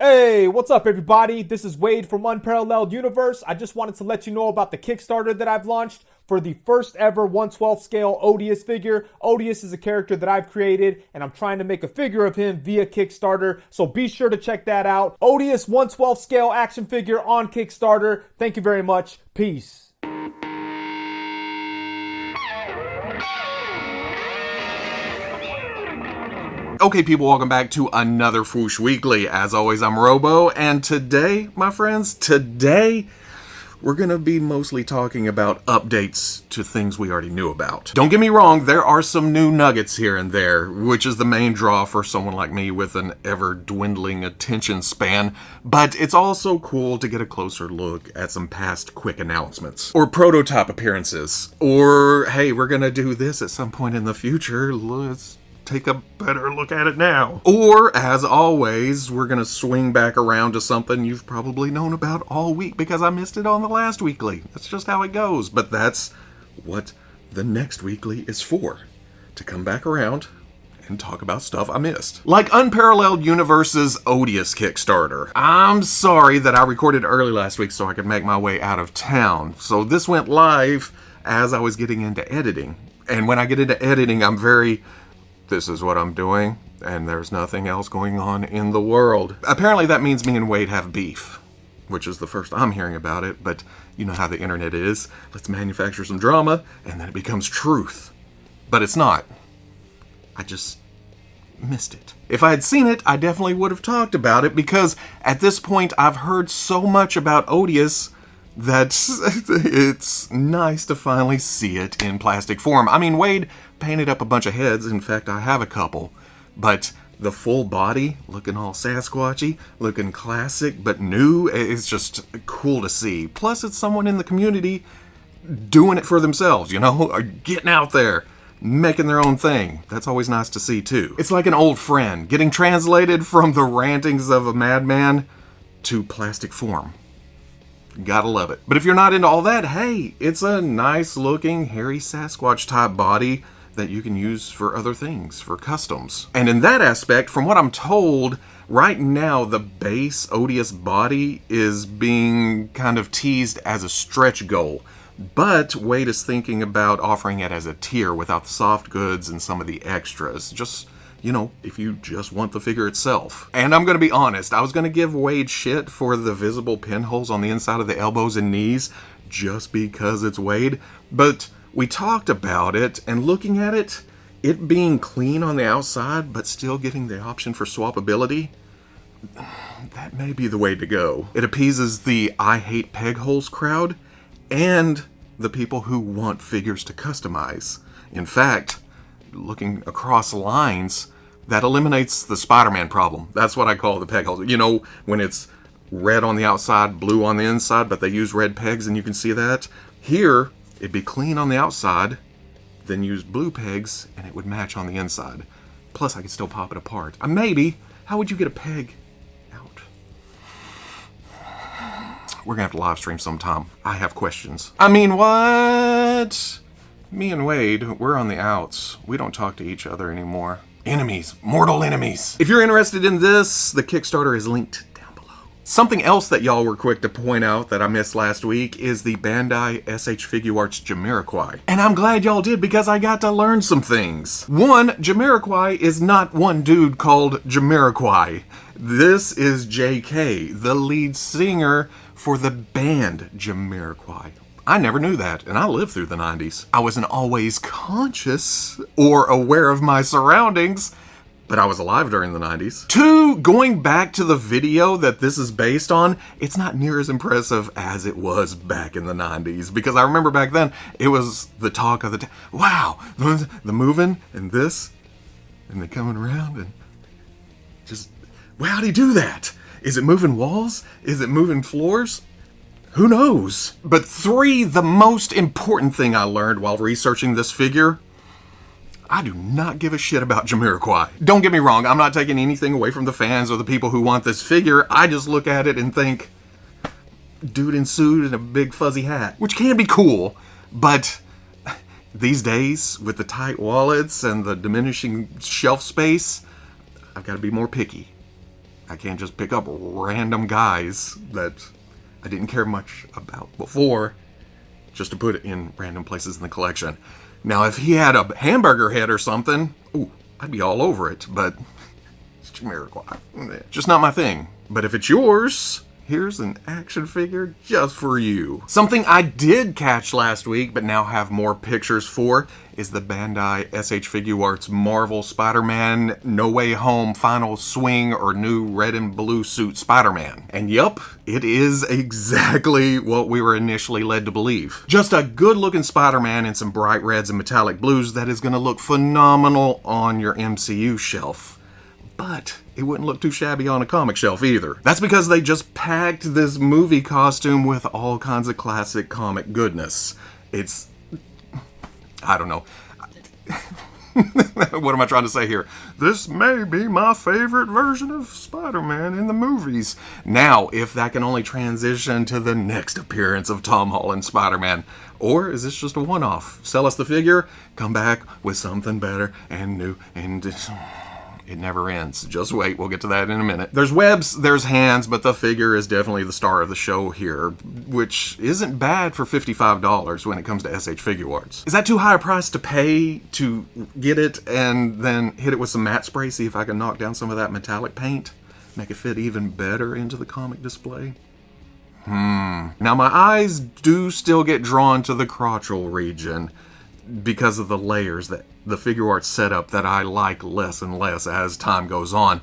Hey, what's up everybody? This is Wade from Unparalleled Universe. I just wanted to let you know about the Kickstarter that I've launched for the first ever 1/12 scale Odious figure. Odious is a character that I've created and I'm trying to make a figure of him via Kickstarter, so be sure to check that out. Odious 1/12 scale action figure on Kickstarter. Thank you very much. Peace. Okay, people, welcome back to another Fwoosh Weekly. As always, I'm Robo, and today, my friends, we're gonna be mostly talking about updates to things we already knew about. Don't get me wrong, there are some new nuggets here and there, which is the main draw for someone like me with an ever-dwindling attention span, but it's also cool to get a closer look at some past quick announcements, or prototype appearances, or, hey, we're gonna do this at some point in the future, let's take a better look at it now. Or, as always, we're gonna swing back around to something you've probably known about all week because I missed it on the last weekly. That's just how it goes, but that's what the next weekly is for. To come back around and talk about stuff I missed. Like Unparalleled Universe's Odious Kickstarter. I'm sorry that I recorded early last week so I could make my way out of town. So this went live as I was getting into editing. And when I get into editing, this is what I'm doing, and there's nothing else going on in the world. Apparently that means me and Wade have beef, which is the first I'm hearing about it, but you know how the internet is. Let's manufacture some drama, and then it becomes truth. But it's not. I just missed it. If I had seen it, I definitely would have talked about it, because at this point I've heard so much about Odious that it's nice to finally see it in plastic form. I mean, Wade painted up a bunch of heads. In fact, I have a couple. But the full body, looking all Sasquatchy, looking classic but new, it's just cool to see. Plus, it's someone in the community doing it for themselves, you know? Or getting out there, making their own thing. That's always nice to see, too. It's like an old friend, getting translated from the rantings of a madman to plastic form. Gotta love it. But if you're not into all that, hey, it's a nice looking hairy Sasquatch type body that you can use for other things, for customs. And in that aspect, from what I'm told, right now the base Odious body is being kind of teased as a stretch goal. But Wade is thinking about offering it as a tier without the soft goods and some of the extras. Just, you know, if you just want the figure itself. And I'm going to be honest, I was going to give Wade shit for the visible pinholes on the inside of the elbows and knees just because it's Wade, but we talked about it, and looking at it, it being clean on the outside but still giving the option for swappability, that may be the way to go. It appeases the I hate peg holes crowd and the people who want figures to customize. In fact, looking across lines, that eliminates the Spider-Man problem. That's what I call the peg holes. You know, when it's red on the outside, blue on the inside, but they use red pegs and you can see that. Here, it'd be clean on the outside, then use blue pegs, and it would match on the inside. Plus, I could still pop it apart. Maybe. How would you get a peg out? We're gonna have to live stream sometime. I have questions. I mean, what? Me and Wade, we're on the outs. We don't talk to each other anymore. Enemies. Mortal enemies. If you're interested in this, the Kickstarter is linked down below. Something else that y'all were quick to point out that I missed last week is the Bandai S.H. Figuarts Jamiroquai. And I'm glad y'all did because I got to learn some things. One, Jamiroquai is not one dude called Jamiroquai. This is J.K., the lead singer for the band Jamiroquai. I never knew that, and I lived through the 90s. I wasn't always conscious or aware of my surroundings, but I was alive during the 90s. Two, going back to the video that this is based on, it's not near as impressive as it was back in the 90s, because I remember back then, it was the talk of the day. Wow, the moving and this, and they coming around, and just, well, how'd he do that? Is it moving walls? Is it moving floors? Who knows? But three, the most important thing I learned while researching this figure, I do not give a shit about Jamiroquai. Don't get me wrong, I'm not taking anything away from the fans or the people who want this figure. I just look at it and think, dude in suit and a big fuzzy hat, which can be cool, but these days, with the tight wallets and the diminishing shelf space, I've got to be more picky. I can't just pick up random guys that I didn't care much about before just to put it in random places in the collection. Now, if he had a hamburger head or something, ooh, I'd be all over it, but it's Jamiroquai. Just not my thing. But if it's yours, here's an action figure just for you. Something I did catch last week, but now have more pictures for, is the Bandai S.H. Figuarts Marvel Spider-Man No Way Home Final Swing or New Red and Blue Suit Spider-Man. And yup, it is exactly what we were initially led to believe. Just a good-looking Spider-Man in some bright reds and metallic blues that is going to look phenomenal on your MCU shelf. But it wouldn't look too shabby on a comic shelf either. That's because they just packed this movie costume with all kinds of classic comic goodness. It's... I don't know. What am I trying to say here? This may be my favorite version of Spider-Man in the movies. Now, if that can only transition to the next appearance of Tom Holland's Spider-Man. Or is this just a one-off? Sell us the figure, come back with something better and new and... It never ends. Just wait, we'll get to that in a minute. There's webs, there's hands, but the figure is definitely the star of the show here, which isn't bad for $55 when it comes to S.H. Figuarts. Is that too high a price to pay to get it and then hit it with some matte spray, see if I can knock down some of that metallic paint? Make it fit even better into the comic display? Now my eyes do still get drawn to the crotchal region because of the layers that the Figuarts setup that I like less and less as time goes on.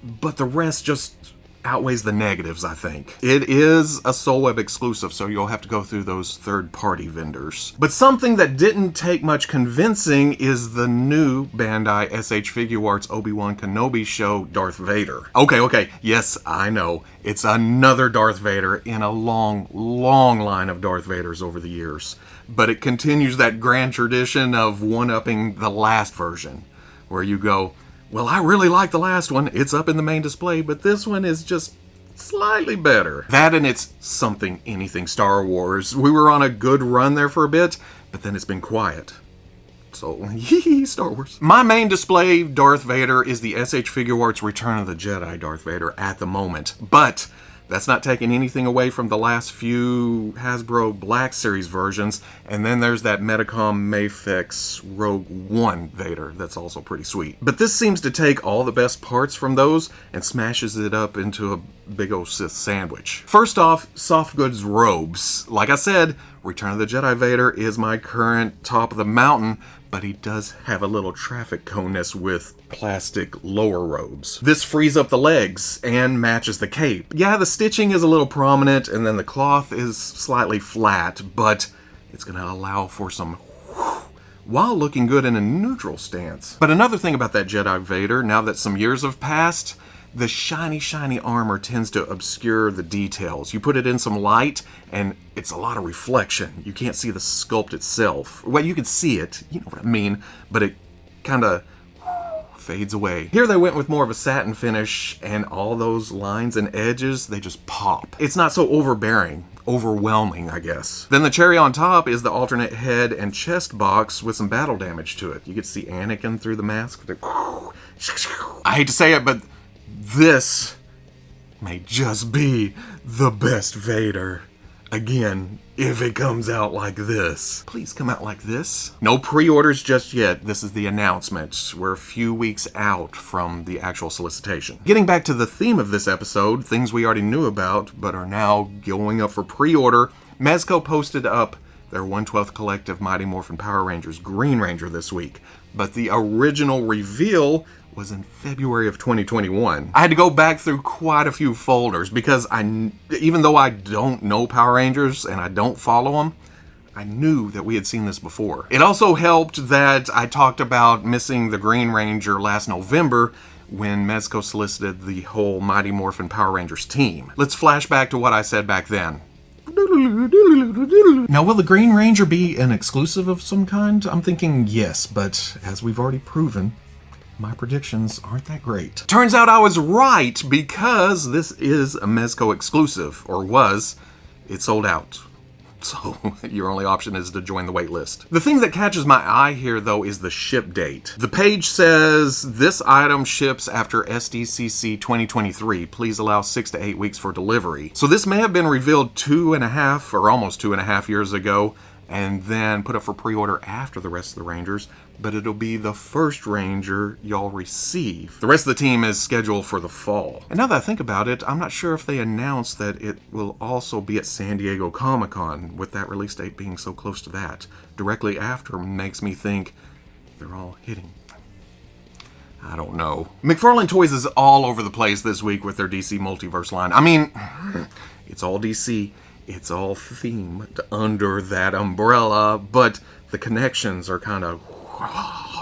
But the rest just outweighs the negatives, I think. It is a SoulWeb exclusive, so you'll have to go through those third-party vendors. But something that didn't take much convincing is the new Bandai S.H. Figuarts Obi-Wan Kenobi show Darth Vader. Okay, yes, I know. It's another Darth Vader in a long, long line of Darth Vaders over the years. But it continues that grand tradition of one-upping the last version, where you go, well, I really like the last one, it's up in the main display, but this one is just slightly better. That and it's something anything Star Wars. We were on a good run there for a bit, but then it's been quiet. So, Star Wars. My main display Darth Vader is the S.H. Figuarts Return of the Jedi Darth Vader at the moment, but that's not taking anything away from the last few Hasbro Black Series versions. And then there's that Medicom MAFEX Rogue One Vader that's also pretty sweet. But this seems to take all the best parts from those and smashes it up into a big ol' Sith sandwich. First off, soft goods robes. Like I said, Return of the Jedi Vader is my current top of the mountain, but he does have a little traffic coneness with plastic lower robes. This frees up the legs and matches the cape. Yeah, the stitching is a little prominent and then the cloth is slightly flat, but it's gonna allow for some while looking good in a neutral stance. But another thing about that Jedi Vader, now that some years have passed, the shiny armor tends to obscure the details. You put it in some light, and it's a lot of reflection. You can't see the sculpt itself. Well, you can see it, you know what I mean, but it kind of fades away. Here they went with more of a satin finish, and all those lines and edges, they just pop. It's not so overbearing. Overwhelming, I guess. Then the cherry on top is the alternate head and chest box with some battle damage to it. You get to see Anakin through the mask. I hate to say it, but this may just be the best Vader. Again, if it comes out like this. Please come out like this. No pre-orders just yet. This is the announcement. We're a few weeks out from the actual solicitation. Getting back to the theme of this episode, things we already knew about but are now going up for pre-order, Mezco posted up their 1/12 collective Mighty Morphin Power Rangers Green Ranger this week. But the original reveal was in February of 2021. I had to go back through quite a few folders because even though I don't know Power Rangers and I don't follow them, I knew that we had seen this before. It also helped that I talked about missing the Green Ranger last November when Mezco solicited the whole Mighty Morphin Power Rangers team. Let's flash back to what I said back then. Now, will the Green Ranger be an exclusive of some kind? I'm thinking yes, but as we've already proven, my predictions aren't that great. Turns out I was right because this is a Mezco exclusive, or was. It sold out. So your only option is to join the wait list. The thing that catches my eye here, though, is the ship date. The page says, this item ships after SDCC 2023. Please allow 6 to 8 weeks for delivery. So this may have been revealed 2.5 or almost 2.5 years ago, and then put up for pre-order after the rest of the Rangers, but it'll be the first Ranger y'all receive. The rest of the team is scheduled for the fall. And now that I think about it, I'm not sure if they announced that it will also be at San Diego Comic-Con, with that release date being so close to that. Directly after makes me think they're all hitting. I don't know. McFarlane Toys is all over the place this week with their DC Multiverse line. I mean, it's all DC. It's all themed under that umbrella, but the connections are kind of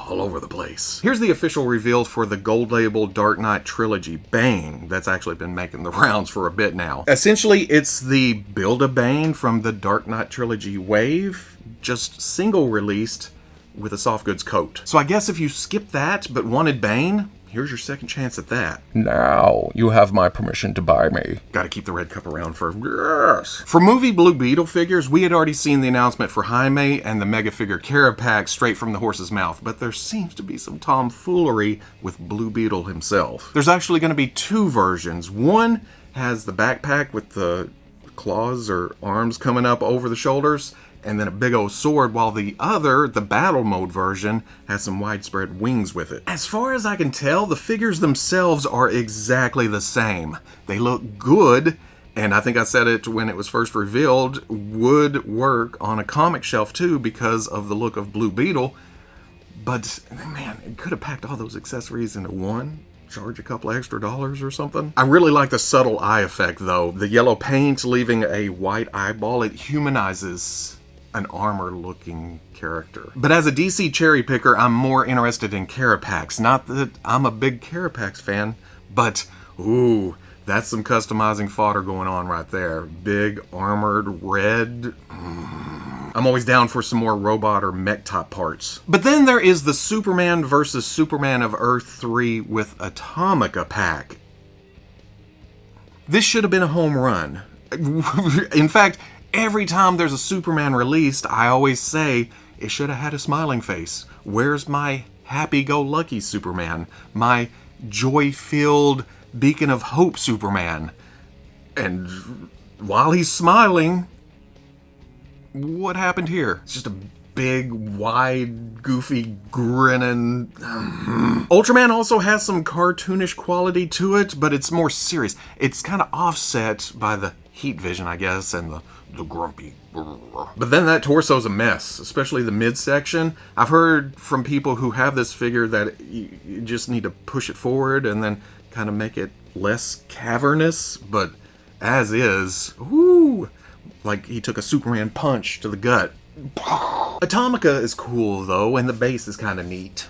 all over the place. Here's the official reveal for the gold label Dark Knight Trilogy Bane that's actually been making the rounds for a bit now. Essentially, it's the Build-A-Bane from the Dark Knight Trilogy wave, just single released with a soft goods coat. So I guess if you skip that but wanted Bane, here's your second chance at that. Now, you have my permission to buy me. Gotta keep the red cup around for... Yes! For movie Blue Beetle figures, we had already seen the announcement for Jaime and the Mega Figure Carapax straight from the horse's mouth, but there seems to be some tomfoolery with Blue Beetle himself. There's actually going to be 2 versions. One has the backpack with the claws or arms coming up over the shoulders, and then a big old sword, while the other, the battle mode version, has some widespread wings with it. As far as I can tell, the figures themselves are exactly the same. They look good, and I think I said it when it was first revealed, would work on a comic shelf too because of the look of Blue Beetle, but man, it could have packed all those accessories into one. Charge a couple extra dollars or something. I really like the subtle eye effect though. The yellow paint leaving a white eyeball, it humanizes an armor-looking character. But as a DC cherry picker, I'm more interested in Carapax. Not that I'm a big Carapax fan, but ooh, that's some customizing fodder going on right there. Big armored red. I'm always down for some more robot or mech top parts. But then there is the Superman vs. Superman of Earth 3 with Atomica pack. This should have been a home run. In fact, every time there's a Superman released, I always say, it should have had a smiling face. Where's my happy-go-lucky Superman? My joy-filled beacon of hope Superman? And while he's smiling, what happened here? It's just a big, wide, goofy, grinning... Ultraman also has some cartoonish quality to it, but it's more serious. It's kind of offset by the heat vision, I guess, and the grumpy. But then that torso's a mess, especially the midsection. I've heard from people who have this figure that you just need to push it forward and then kind of make it less cavernous, but as is, whoo, like he took a Superman punch to the gut. Atomica is cool though, and the base is kind of neat.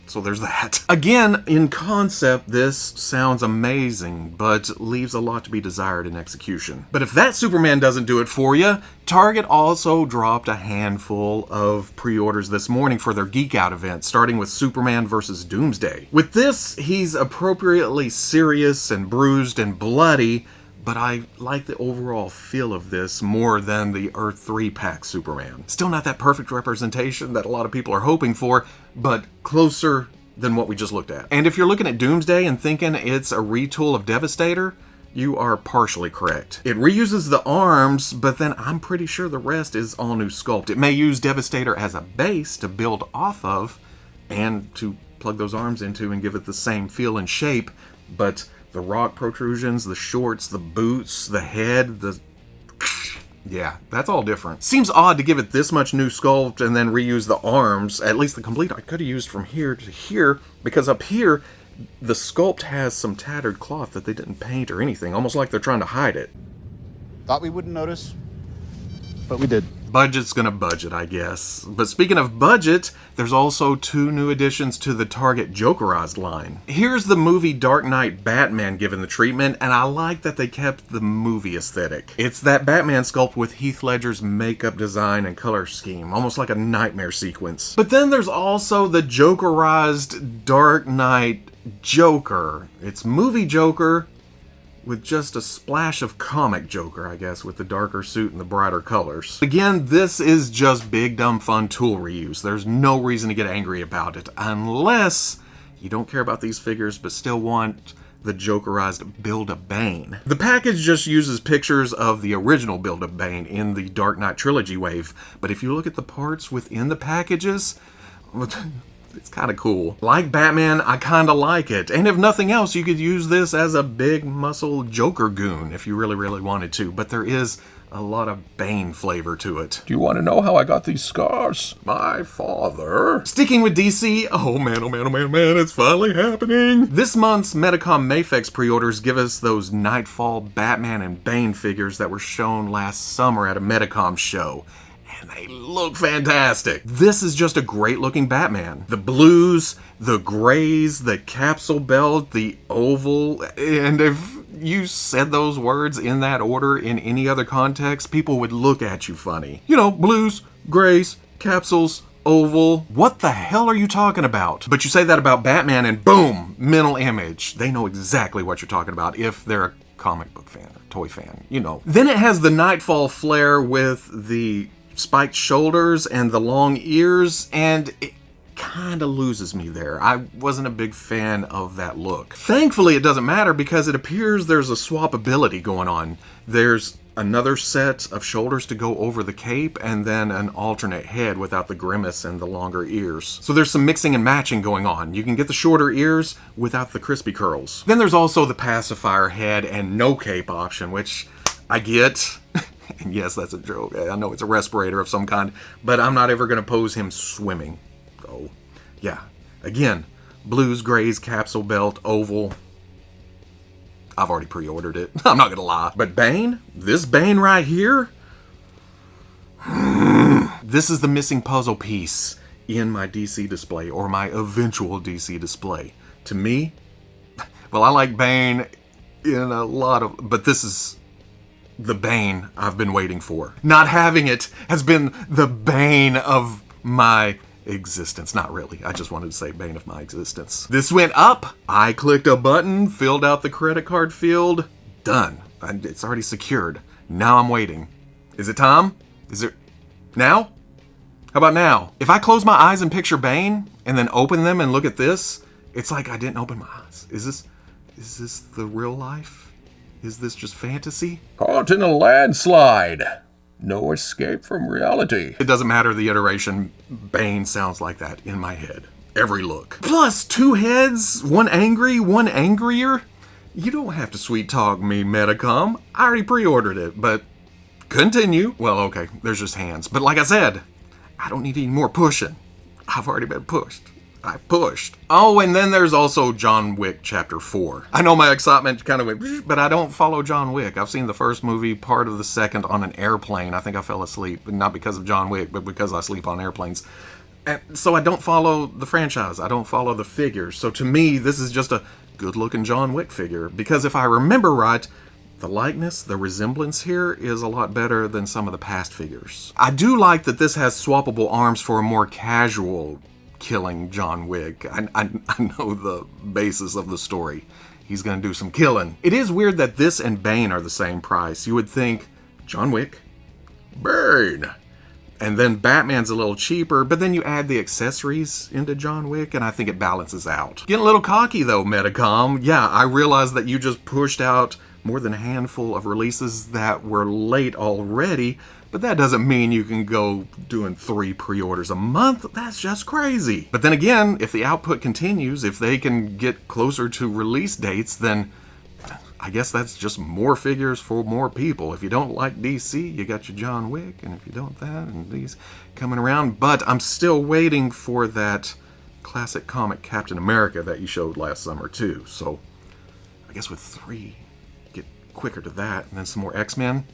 So there's that. Again, in concept, this sounds amazing, but leaves a lot to be desired in execution. But if that Superman doesn't do it for you, Target also dropped a handful of pre-orders this morning for their Geek Out event, starting with Superman vs. Doomsday. With this, he's appropriately serious and bruised and bloody, but I like the overall feel of this more than the Earth 3 pack Superman. Still not that perfect representation that a lot of people are hoping for, but closer than what we just looked at. And if you're looking at Doomsday and thinking it's a retool of Devastator, you are partially correct. It reuses the arms, but then I'm pretty sure the rest is all new sculpt. It may use Devastator as a base to build off of and to plug those arms into and give it the same feel and shape, but the rock protrusions, the shorts, the boots, the head, yeah, that's all different. Seems odd to give it this much new sculpt and then reuse the arms, at least the complete I could have used from here to here, because up here, the sculpt has some tattered cloth that they didn't paint or anything, almost like they're trying to hide it. Thought we wouldn't notice, but we did. Budget's gonna budget, I guess. But speaking of budget, there's also 2 new additions to the Target Jokerized line. Here's the movie Dark Knight Batman given the treatment, and I like that they kept the movie aesthetic. It's that Batman sculpt with Heath Ledger's makeup design and color scheme, almost like a nightmare sequence. But then there's also the Jokerized Dark Knight Joker. It's movie Joker with just a splash of comic Joker, I guess, with the darker suit and the brighter colors. Again, this is just big dumb fun tool reuse. There's no reason to get angry about it, unless you don't care about these figures but still want the Jokerized Build-A-Bane. The package just uses pictures of the original Build-A-Bane in the Dark Knight Trilogy wave, but if you look at the parts within the packages, it's kind of cool. Like Batman, I kind of like it. And if nothing else, you could use this as a big muscle Joker goon if you really, really wanted to. But there is a lot of Bane flavor to it. Do you want to know how I got these scars? My father. Sticking with DC, oh man, it's finally happening. This month's Medicom MAFEX pre-orders give us those Nightfall Batman and Bane figures that were shown last summer at a Medicom show. And they look fantastic. This is just a great looking Batman. The blues, the grays, the capsule belt, the oval, and if you said those words in that order in any other context, people would look at you funny. You know, blues, grays, capsules, oval. What the hell are you talking about? But you say that about Batman and boom, mental image. They know exactly what you're talking about if they're a comic book fan or toy fan, you know. Then it has the Nightfall flair with the spiked shoulders and the long ears, and it kind of loses me there. I wasn't a big fan of that look. Thankfully, it doesn't matter because it appears there's a swappability going on. There's another set of shoulders to go over the cape, and then an alternate head without the grimace and the longer ears. So there's some mixing and matching going on. You can get the shorter ears without the crispy curls. Then there's also the pacifier head and no cape option, which I get. And yes, that's a joke. I know it's a respirator of some kind, but I'm not ever going to pose him swimming. Oh, yeah. Again, blues, grays, capsule belt, oval. I've already pre-ordered it. I'm not going to lie. But Bane? This Bane right here? This is the missing puzzle piece in my DC display, or my eventual DC display. To me, well, I like Bane in a lot of, but this is the Bane I've been waiting for. Not having it has been the bane of my existence. Not really. I just wanted to say bane of my existence. This went up. I clicked a button, filled out the credit card field. Done. It's already secured. Now I'm waiting. Is it time? Is it now? How about now? If I close my eyes and picture Bane and then open them and look at this, it's like I didn't open my eyes. Is this the real life? Is this just fantasy? Caught in a landslide. No escape from reality. It doesn't matter the iteration. Bane sounds like that in my head. Every look. Plus, 2 heads, one angry, one angrier. You don't have to sweet talk me, Medicom. I already pre-ordered it, but continue. Well, okay, there's just hands. But like I said, I don't need any more pushing. I've already been pushed. I pushed. Oh, and then there's also John Wick Chapter 4. I know my excitement kind of went, but I don't follow John Wick. I've seen the first movie, part of the second on an airplane. I think I fell asleep, not because of John Wick, but because I sleep on airplanes. And so I don't follow the franchise. I don't follow the figures. So to me, this is just a good-looking John Wick figure. Because if I remember right, the likeness, the resemblance here is a lot better than some of the past figures. I do like that this has swappable arms for a more casual killing John Wick. I know the basis of the story. He's gonna do some killing. It is weird that this and Bane are the same price. You would think John Wick, Bane, and then Batman's a little cheaper, but then you add the accessories into John Wick and I think it balances out. Getting a little cocky though, Medicom. Yeah, I realize that you just pushed out more than a handful of releases that were late already, but that doesn't mean you can go doing 3 pre-orders a month. That's just crazy. But then again, if the output continues, if they can get closer to release dates, then I guess that's just more figures for more people. If you don't like DC, you got your John Wick, and if you don't that, and these coming around. But I'm still waiting for that classic comic Captain America that you showed last summer too. So I guess with 3, get quicker to that, and then some more X-Men.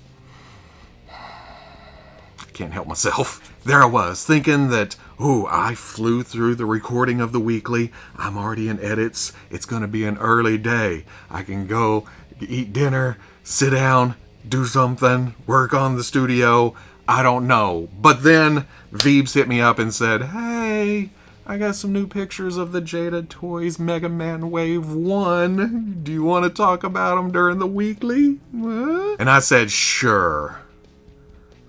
Can't help myself. There I was, thinking that, ooh, I flew through the recording of the weekly. I'm already in edits. It's going to be an early day. I can go eat dinner, sit down, do something, work on the studio. I don't know. But then Veebs hit me up and said, hey, I got some new pictures of the Jada Toys Mega Man Wave 1. Do you want to talk about them during the weekly? What? And I said, sure.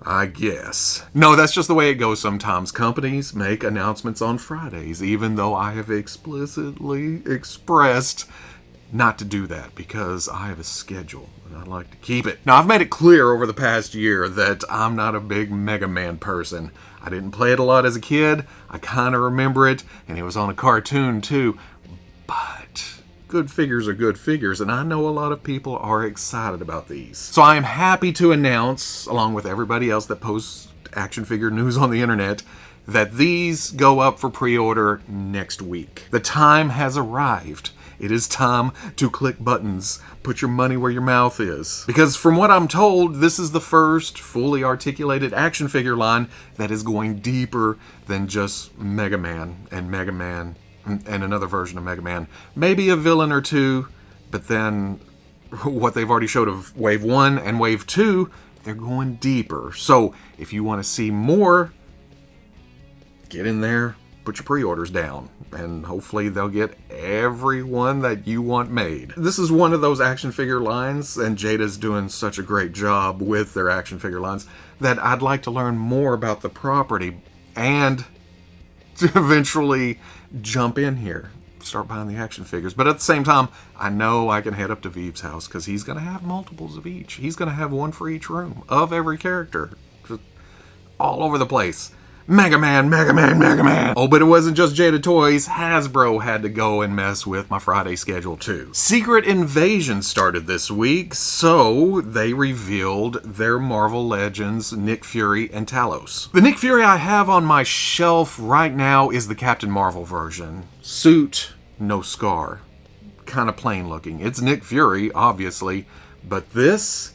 I guess. No, that's just the way it goes sometimes. Companies make announcements on Fridays, even though I have explicitly expressed not to do that because I have a schedule and I like to keep it. Now, I've made it clear over the past year that I'm not a big Mega Man person. I didn't play it a lot as a kid. I kind of remember it, and it was on a cartoon too. But good figures are good figures, and I know a lot of people are excited about these. So I am happy to announce, along with everybody else that posts action figure news on the internet, that these go up for pre-order next week. The time has arrived. It is time to click buttons. Put your money where your mouth is. Because from what I'm told, this is the first fully articulated action figure line that is going deeper than just Mega Man and another version of Mega Man. Maybe a villain or two, but then what they've already showed of Wave 1 and Wave 2, they're going deeper. So if you want to see more, get in there, put your pre-orders down, and hopefully they'll get every one that you want made. This is one of those action figure lines, and Jada's doing such a great job with their action figure lines, that I'd like to learn more about the property and to eventually jump in here, start buying the action figures. But at the same time, I know I can head up to Veeb's house because he's going to have multiples of each. He's going to have one for each room of every character, just all over the place. Mega Man, Mega Man, Mega Man. Oh, but it wasn't just Jada Toys. Hasbro had to go and mess with my Friday schedule too. Secret Invasion started this week, so they revealed their Marvel Legends Nick Fury and Talos. The Nick Fury I have on my shelf right now is the Captain Marvel version. Suit, no scar. Kind of plain looking. It's Nick Fury, obviously, but this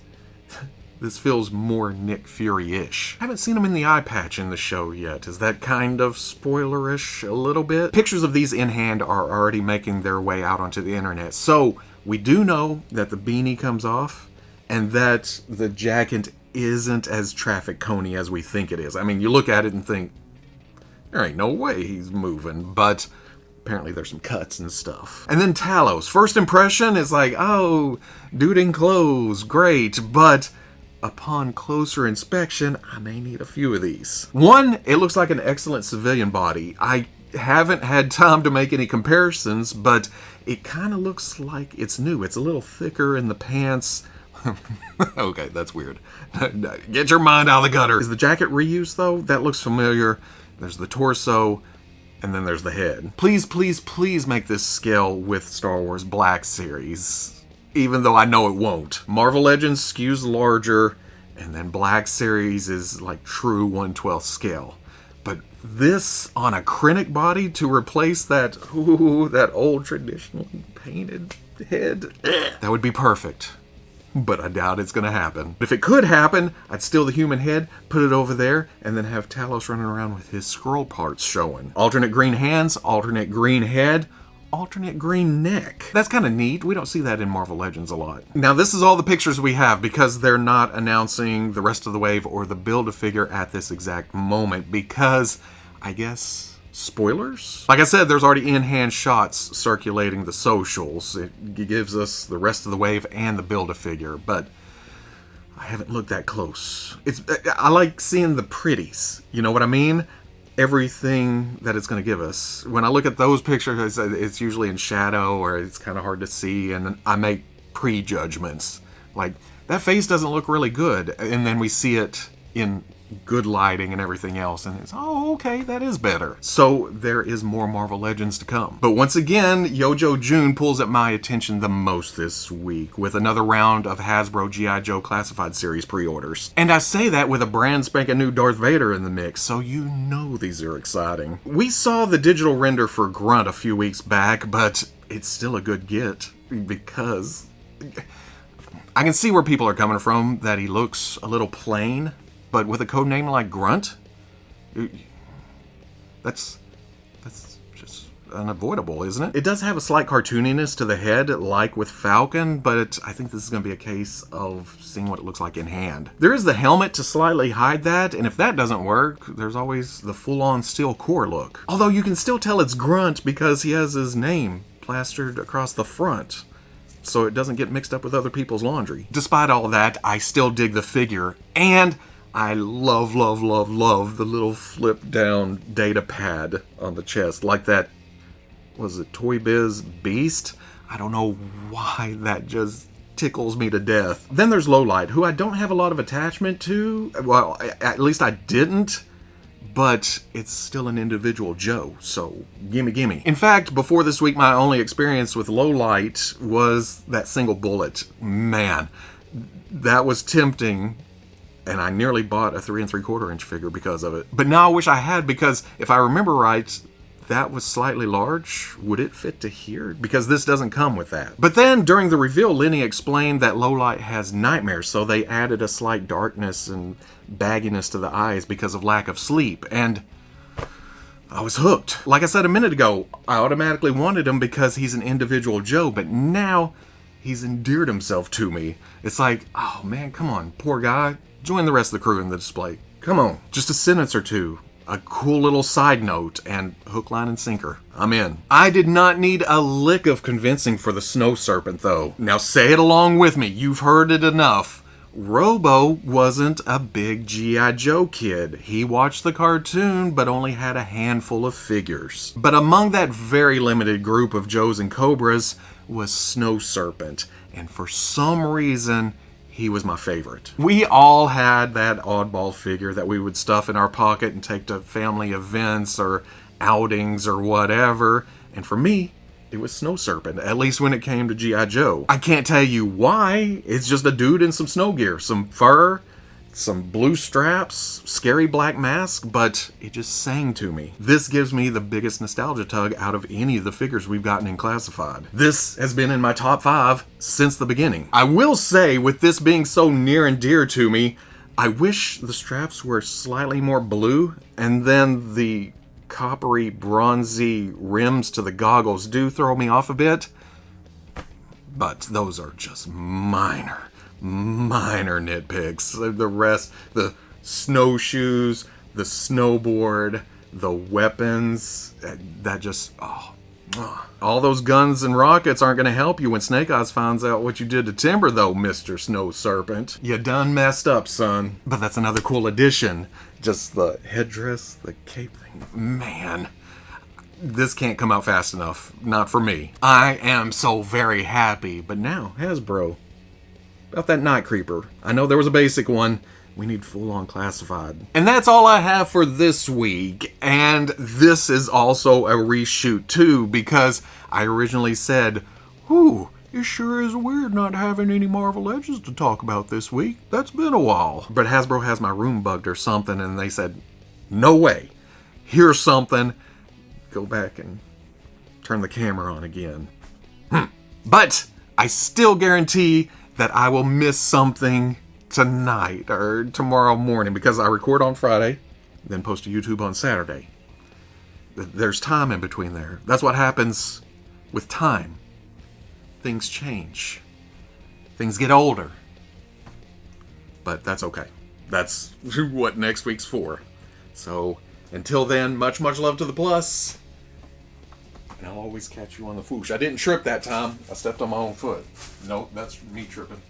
feels more Nick Fury-ish. I haven't seen him in the eye patch in the show yet. Is that kind of spoilerish a little bit? Pictures of these in hand are already making their way out onto the internet. So we do know that the beanie comes off and that the jacket isn't as traffic coney as we think it is. I mean, you look at it and think, there ain't no way he's moving, but apparently there's some cuts and stuff. And then Talos. First impression is like, oh, dude in clothes, great, but upon closer inspection, I may need a few of these. One, it looks like an excellent civilian body. I haven't had time to make any comparisons, but it kind of looks like it's new. It's a little thicker in the pants. Okay, that's weird. Get your mind out of the gutter. Is the jacket reused, though? That looks familiar. There's the torso, and then there's the head. Please, please, please make this scale with Star Wars Black Series, even though I know it won't. Marvel Legends skews larger, and then Black Series is like true 1/12 scale. But this on a Krennic body to replace that old traditionally painted head, that would be perfect. But I doubt it's gonna happen. If it could happen, I'd steal the human head, put it over there, and then have Talos running around with his scroll parts showing. Alternate green hands, alternate green head, alternate green neck. That's kind of neat. We don't see that in Marvel Legends a lot. Now, this is all the pictures we have because they're not announcing the rest of the wave or the Build-A-Figure at this exact moment because, I guess, spoilers? Like I said, there's already in-hand shots circulating the socials. It gives us the rest of the wave and the Build-A-Figure, but I haven't looked that close. I like seeing the pretties. You know what I mean? Everything that it's going to give us. When I look at those pictures, it's usually in shadow or it's kind of hard to see, and I make prejudgments. Like, that face doesn't look really good, and then we see it in good lighting and everything else, and it's, oh, okay, that is better. So there is more Marvel Legends to come. But once again, Yojo June pulls at my attention the most this week with another round of Hasbro G.I.Joe Classified Series pre-orders. And I say that with a brand spanking new Darth Vader in the mix, so you know these are exciting. We saw the digital render for Grunt a few weeks back, but it's still a good get because I can see where people are coming from, that he looks a little plain. But with a code name like Grunt, that's just unavoidable, isn't it? It does have a slight cartooniness to the head, like with Falcon, but I think this is going to be a case of seeing what it looks like in hand. There is the helmet to slightly hide that, and if that doesn't work, there's always the full-on steel core look. Although you can still tell it's Grunt because he has his name plastered across the front, so it doesn't get mixed up with other people's laundry. Despite all that, I still dig the figure, and I love the little flip-down data pad on the chest, like that, was it Toy Biz Beast? I don't know why that just tickles me to death. Then there's Lowlight, who I don't have a lot of attachment to. Well, at least I didn't, but it's still an individual Joe, so gimme. In fact, before this week, my only experience with Lowlight was that single bullet. Man, that was tempting, and I nearly bought a 3 3/4 inch figure because of it. But now I wish I had, because if I remember right, that was slightly large. Would it fit to here? Because this doesn't come with that. But then during the reveal, Lenny explained that Lowlight has nightmares, so they added a slight darkness and bagginess to the eyes because of lack of sleep, and I was hooked. Like I said a minute ago, I automatically wanted him because he's an individual Joe, but now he's endeared himself to me. It's like, oh man, come on, poor guy. Join the rest of the crew in the display. Come on, just a sentence or two, a cool little side note, and hook, line, and sinker. I'm in. I did not need a lick of convincing for the Snow Serpent, though. Now say it along with me. You've heard it enough. Robo wasn't a big G.I. Joe kid. He watched the cartoon, but only had a handful of figures. But among that very limited group of Joes and Cobras was Snow Serpent, and for some reason, he was my favorite. We all had that oddball figure that we would stuff in our pocket and take to family events or outings or whatever, and for me, it was Snow Serpent, at least when it came to G.I. Joe. I can't tell you why. It's just a dude in some snow gear, some fur, some blue straps, scary black mask, but it just sang to me. This gives me the biggest nostalgia tug out of any of the figures we've gotten in Classified. This has been in my top 5 since the beginning. I will say, with this being so near and dear to me, I wish the straps were slightly more blue, and then the coppery, bronzy rims to the goggles do throw me off a bit, but those are just minor nitpicks. The rest, the snowshoes, the snowboard, the weapons, that just, all those guns and rockets aren't going to help you when Snake Eyes finds out what you did to Timber, though, Mr. Snow Serpent. You done messed up, son. But that's another cool addition. Just the headdress, the cape thing. Man, this can't come out fast enough. Not for me. I am so very happy. But now, Hasbro, about that Night Creeper. I know there was a basic one. We need full-on Classified. And that's all I have for this week. And this is also a reshoot too, because I originally said, "Ooh, it sure is weird not having any Marvel Legends to talk about this week. That's been a while." But Hasbro has my room bugged or something, and they said, "No way. Here's something." Go back and turn the camera on again. But I still guarantee that I will miss something tonight or tomorrow morning, because I record on Friday, then post to YouTube on Saturday. There's time in between there. That's what happens with time. Things change. Things get older. But that's okay. That's what next week's for. So until then, much love to the Plus. And I'll always catch you on the Fwoosh. I didn't trip that time. I stepped on my own foot. Nope, that's me tripping.